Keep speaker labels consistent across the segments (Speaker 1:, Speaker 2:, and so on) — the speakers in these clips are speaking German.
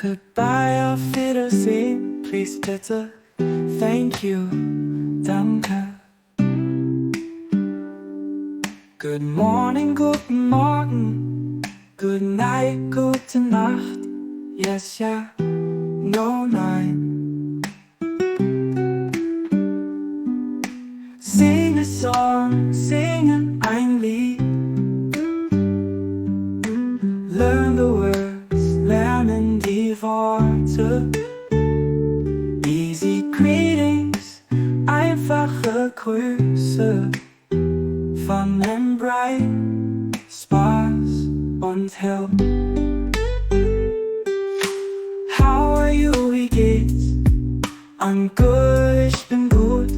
Speaker 1: Goodbye, auf Wiedersehen, please bitte, thank you, danke. Good morning, guten Morgen, good night, gute Nacht, yes, ja, no, nein. Sing a song, singen ein Lied, learn the words, lernen die Worte. Easy greetings, einfache Grüße von dem Bright, Spaß und Hell. How are you, wie geht's? I'm good, ich bin gut.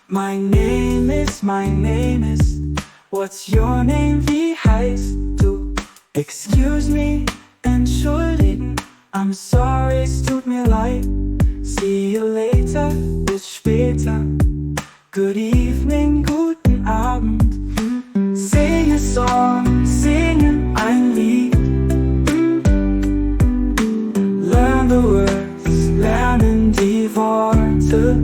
Speaker 1: My name is, what's your name, wie heißt du? Excuse me, entschuldigen, I'm sorry, es tut mir leid. See you later, bis später. Good evening, guten Abend. Sing a song, singen ein Lied. Learn the words, lernen die Worte.